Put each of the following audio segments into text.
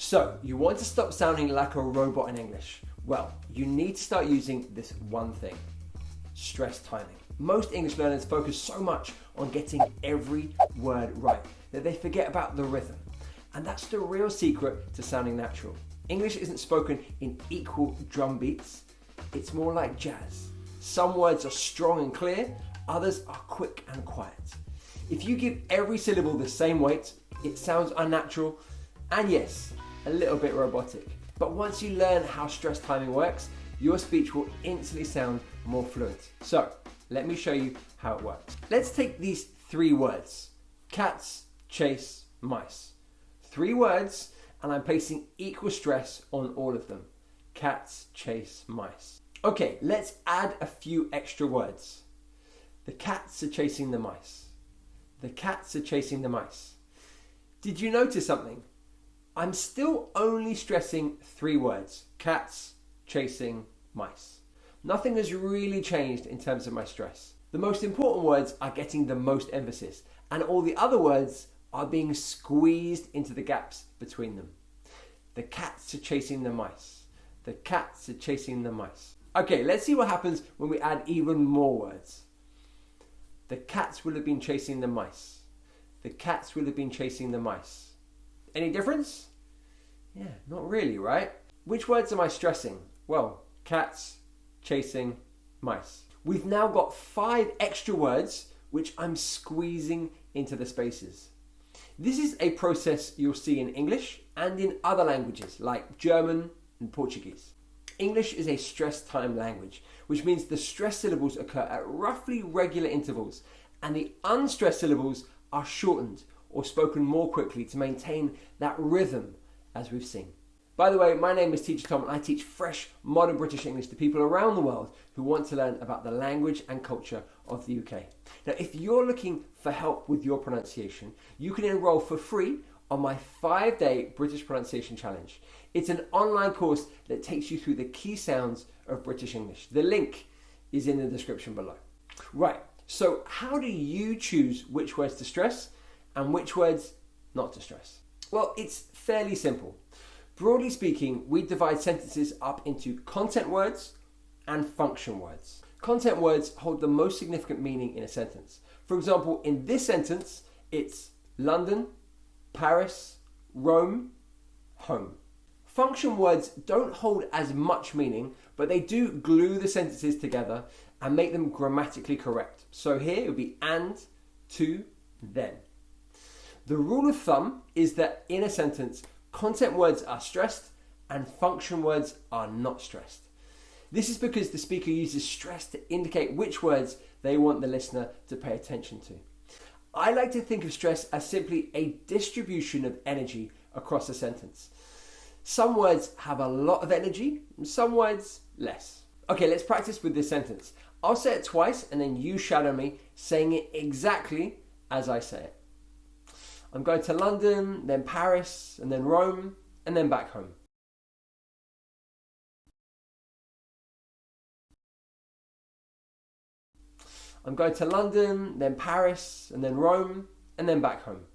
So, you want to stop sounding like a robot in English? Well, you need to start using this one thing: stress timing. Most English learners focus so much on getting every word right that they forget about the rhythm. And that's the real secret to sounding natural. English isn't spoken in equal drum beats, it's more like jazz. Some words are strong and clear, others are quick and quiet. If you give every syllable the same weight, it sounds unnatural and, yes, a little bit robotic. But once you learn how stress timing works, your speech will instantly sound more fluent. So, let me show you how it works. Let's take these 3 words: cats, chase, mice. 3 words, and I'm placing equal stress on all of them. Cats, chase, mice. Okay, let's add a few extra words. The cats are chasing the mice. The cats are chasing the mice. Did you notice something? I'm still only stressing 3 words: cats, chasing, mice. Nothing has really changed in terms of my stress. The most important words are getting the most emphasis, and all the other words are being squeezed into the gaps between them. The cats are chasing the mice. The cats are chasing the mice. Okay, let's see what happens when we add even more words. The cats will have been chasing the mice. The cats will have been chasing the mice. Any difference? Yeah, not really, right? Which words am I stressing? Well, cats, chasing, mice. We've now got 5 extra words which I'm squeezing into the spaces. This is a process you'll see in English and in other languages like German and Portuguese. English is a stress time language, which means the stress syllables occur at roughly regular intervals and the unstressed syllables are shortened or spoken more quickly to maintain that rhythm, as we've seen. By the way, my name is Teacher Tom and I teach fresh, modern British English to people around the world who want to learn about the language and culture of the UK. Now, if you're looking for help with your pronunciation, you can enroll for free on my 5-day British Pronunciation Challenge. It's an online course that takes you through the key sounds of British English. The link is in the description below. Right, so how do you choose which words to stress and which words not to stress? Well, it's fairly simple. Broadly speaking, we divide sentences up into content words and function words. Content words hold the most significant meaning in a sentence. For example, in this sentence, it's London, Paris, Rome, home. Function words don't hold as much meaning, but they do glue the sentences together and make them grammatically correct. So here it would be and, to, then. The rule of thumb is that in a sentence, content words are stressed and function words are not stressed. This is because the speaker uses stress to indicate which words they want the listener to pay attention to. I like to think of stress as simply a distribution of energy across a sentence. Some words have a lot of energy, and some words less. Okay, let's practice with this sentence. I'll say it twice and then you shadow me, saying it exactly as I say it. I'm going to London, then Paris, and then Rome, and then back home. I'm going to London, then Paris, and then Rome, and then back home.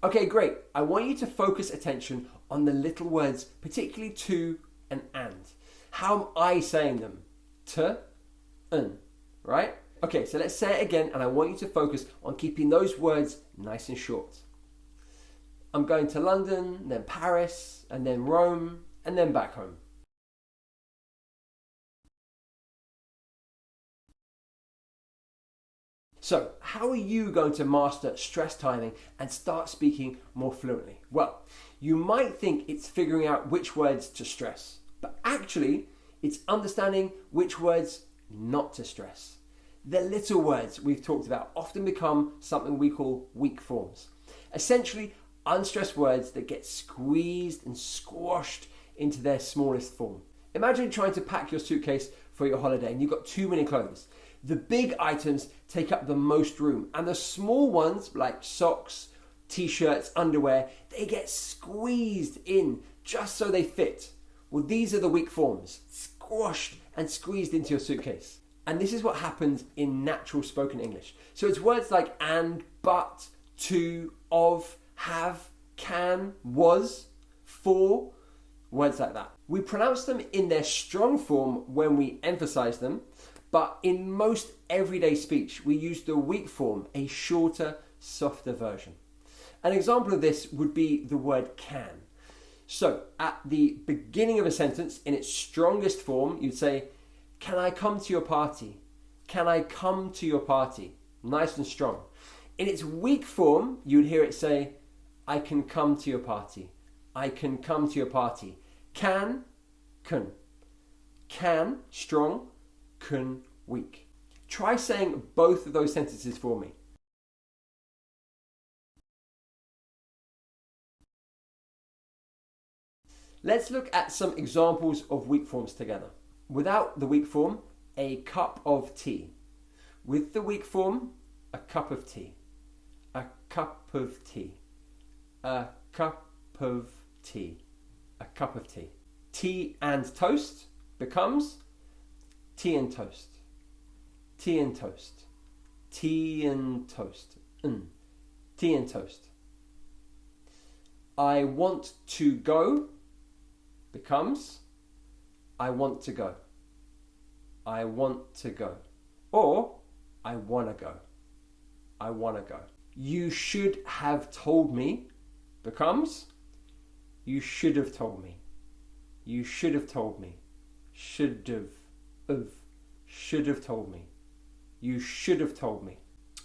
Okay, great. I want you to focus attention on the little words, particularly to and. How am I saying them? To, right? Okay, so let's say it again, and I want you to focus on keeping those words nice and short. I'm going to London, then Paris, and then Rome, and then back home. So, how are you going to master stress timing and start speaking more fluently? Well, you might think it's figuring out which words to stress, but actually, it's understanding which words not to stress. The little words we've talked about often become something we call weak forms. Essentially, unstressed words that get squeezed and squashed into their smallest form. Imagine trying to pack your suitcase for your holiday and you've got too many clothes. The big items take up the most room and the small ones like socks, t-shirts, underwear, they get squeezed in just so they fit. Well, these are the weak forms, squashed and squeezed into your suitcase. And this is what happens in natural spoken English. So it's words like and, but, to, of, have, can, was, for, words like that. We pronounce them in their strong form when we emphasize them, but in most everyday speech, we use the weak form, a shorter, softer version. An example of this would be the word can. So at the beginning of a sentence, in its strongest form, you'd say, can I come to your party? Can I come to your party? Nice and strong. In its weak form, you'd hear it say, I can come to your party. I can come to your party. Can, can. Can, strong, can, weak. Try saying both of those sentences for me. Let's look at some examples of weak forms together. Without the weak form, a cup of tea. With the weak form, a cup of tea. A cup of tea. A cup of tea. A cup of tea. Tea and toast becomes tea and toast. Tea and toast. Tea and toast. Tea and toast. I want to go becomes I want to go. I want to go. Or I want to go. I want to go. You should have told me becomes you should have told me. You should have told me. Should have. Should have told me. You should have told me.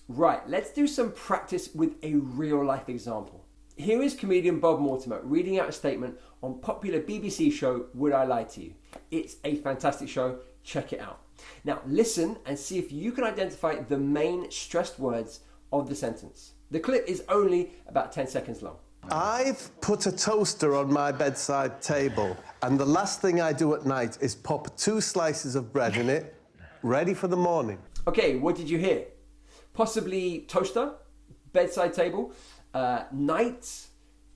Right, let's do some practice with a real life example. Here is comedian Bob Mortimer reading out a statement on popular BBC show Would I Lie to You? It's a fantastic show. Check it out. Now listen and see if you can identify the main stressed words of the sentence. The clip is only about 10 seconds long. I've put a toaster on my bedside table, and the last thing I do at night is pop 2 slices of bread in it, ready for the morning. Okay, what did you hear? Possibly toaster, bedside table, night,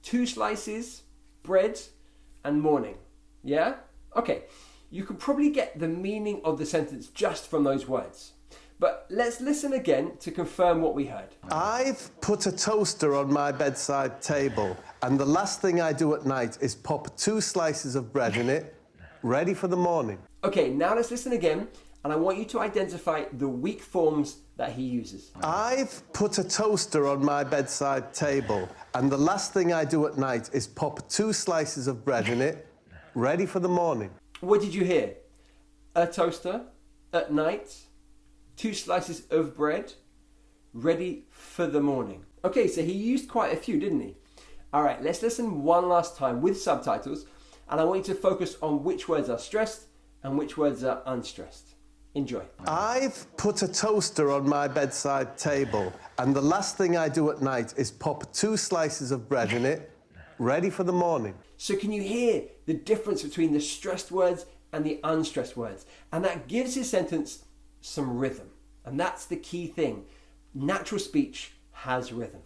2 slices, bread, and morning. Yeah? Okay, you can probably get the meaning of the sentence just from those words. But let's listen again to confirm what we heard. I've put a toaster on my bedside table, and the last thing I do at night is pop 2 slices of bread in it, ready for the morning. Okay, now let's listen again, and I want you to identify the weak forms that he uses. I've put a toaster on my bedside table, and the last thing I do at night is pop 2 slices of bread in it, ready for the morning. What did you hear? A toaster, at night, 2 slices of bread, ready for the morning. Okay, so he used quite a few, didn't he? All right, let's listen one last time with subtitles, and I want you to focus on which words are stressed and which words are unstressed. Enjoy. I've put a toaster on my bedside table, and the last thing I do at night is pop 2 slices of bread in it, ready for the morning. So can you hear the difference between the stressed words and the unstressed words? And that gives his sentence some rhythm. And that's the key thing. Natural speech has rhythm.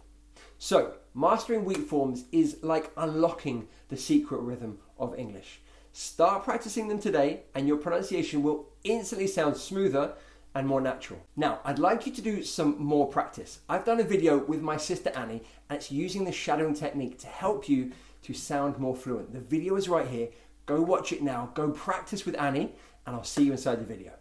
So mastering weak forms is like unlocking the secret rhythm of English. Start practicing them today and your pronunciation will instantly sound smoother and more natural. Now, I'd like you to do some more practice. I've done a video with my sister Annie, and it's using the shadowing technique to help you to sound more fluent. The video is right here. Go watch it now. Go practice with Annie, and I'll see you inside the video.